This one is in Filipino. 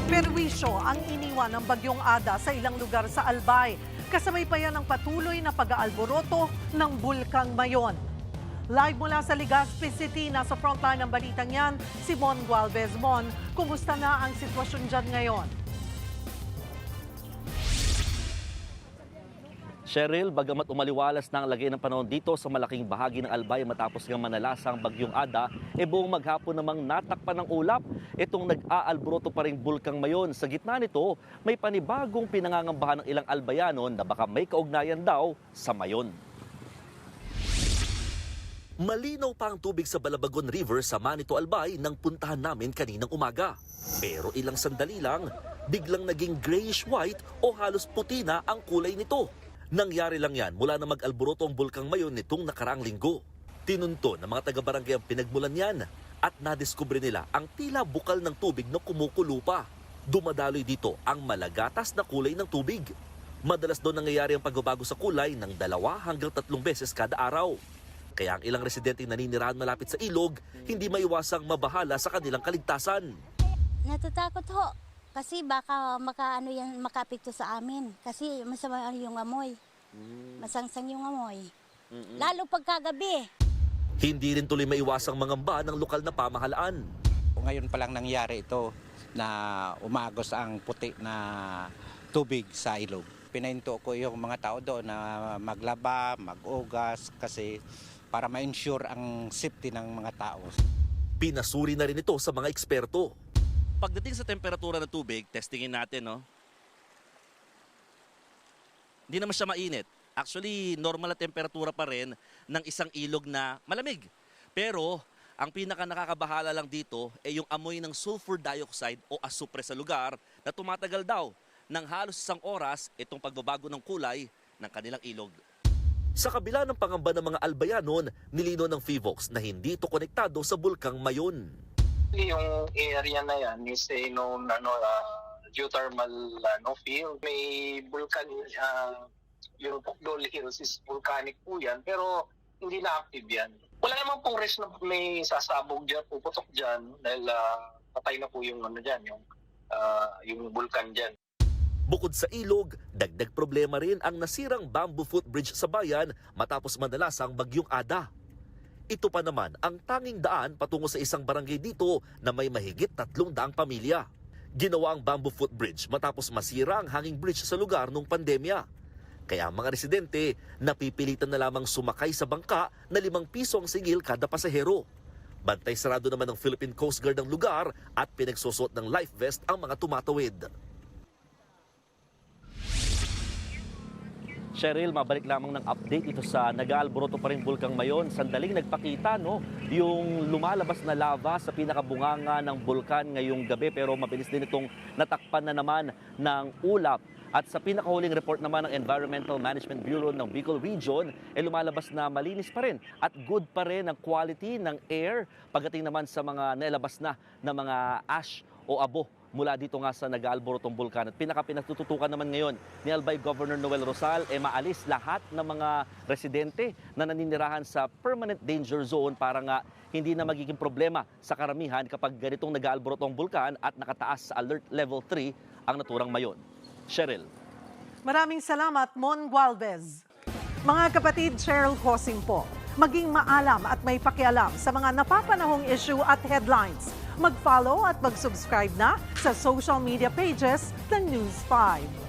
Perwisyo ang iniwan ng Bagyong Ada sa ilang lugar sa Albay. Kasabay pa yan ang patuloy na pag-aalboroto ng Bulkang Mayon. Live mula sa Legazpi City, nasa frontline ng balitang yan, si Mon Gualvez. Mon, kumusta na ang sitwasyon dyan ngayon? Cheryl, bagamat umaliwalas na ang lagay ng panahon dito sa malaking bahagi ng Albay matapos ng manalasang Bagyong Ada, buong maghapon namang natakpan ng ulap itong nag-aalboroto pa ring Bulkang Mayon. Sa gitna nito, may panibagong pinangangambahan ng ilang Albayanon na baka may kaugnayan daw sa Mayon. Malinaw pa ang tubig sa Balabagon River sa Manito, Albay nang puntahan namin kaninang umaga. Pero ilang sandali lang, biglang naging grayish-white o halos puti na ang kulay nito. Nangyari lang yan mula na mag-alboroto ang Bulkang Mayon nitong nakaraang linggo. Tinunto ng mga taga-barangay ang pinagmulan yan at nadiskubre nila ang tila bukal ng tubig na kumukulo pa. Dumadaloy dito ang malagatas na kulay ng tubig. Madalas doon nangyayari ang pagbabago sa kulay ng 2 hanggang 3 beses kada araw. Kaya ang ilang residenteng naninirahan malapit sa ilog, hindi maiwasang mabahala sa kanilang kaligtasan. Natatakot ho. Kasi baka makapekto sa amin. Kasi masama yung amoy. Masangsang yung amoy. Lalo pagkagabi. Hindi rin tuloy maiwasang mangamba ng lokal na pamahalaan. Ngayon pa lang nangyari ito na umagos ang puti na tubig sa ilog. Pinahinto ko yung mga tao doon na maglaba, mag-ugas kasi para ma-ensure ang safety ng mga tao. Pinasuri na rin ito sa mga eksperto. Pagdating sa temperatura ng tubig, testingin natin, no? Hindi naman siya mainit. Actually, normal na temperatura pa rin ng isang ilog na malamig. Pero, ang pinaka nakakabahala lang dito ay yung amoy ng sulfur dioxide o asupre sa lugar na tumatagal daw ng halos 1 oras itong pagbabago ng kulay ng kanilang ilog. Sa kabila ng pangamba ng mga Albayanon, nilino ng FIVOX na hindi ito konektado sa Bulkang Mayon. Yung area na yan is known geothermal field. May vulkan, yung Pukdol Hills is volcanic po yan, pero hindi na active yan. Wala naman pong risk na may sasabog dyan, puputok dyan, dahil patay na po yung yung vulkan dyan. Bukod sa ilog, dagdag problema rin ang nasirang bamboo footbridge sa bayan matapos manalasang Bagyong Ada. Ito pa naman ang tanging daan patungo sa isang barangay dito na may mahigit 300 pamilya. Ginawa ang bamboo footbridge matapos masira ang hanging bridge sa lugar nung pandemya. Kaya ang mga residente napipilitan na lamang sumakay sa bangka na 5 piso ang singil kada pasahero. Bantay sarado naman ng Philippine Coast Guard ang lugar at pinagsusot ng life vest ang mga tumatawid. Cheryl, mabalik lamang ng update ito sa nag-aalboroto pa rin Bulkang Mayon. Sandaling nagpakita yung lumalabas na lava sa pinakabunganga ng bulkan ngayong gabi, pero mabilis din itong natakpan na naman ng ulap. At sa pinakahuling report naman ng Environmental Management Bureau ng Bicol Region, lumalabas na malinis pa rin at good pa rin ang quality ng air pagdating naman sa mga nailabas na mga ash o abo mula dito nga sa nag-aalborotong bulkan. At pinatututukan naman ngayon ni Albay Governor Noel Rosal, maalis lahat ng mga residente na naninirahan sa permanent danger zone para nga hindi na magiging problema sa karamihan kapag ganitong nag-aalborotong bulkan at nakataas sa alert level 3 ang naturang Mayon. Cheryl. Maraming salamat, Mon Gualvez. Mga kapatid, Cheryl Cosing po. Maging maalam at may pakialam sa mga napapanahong issue at headlines. Mag-follow at mag-subscribe na sa social media pages ng News 5.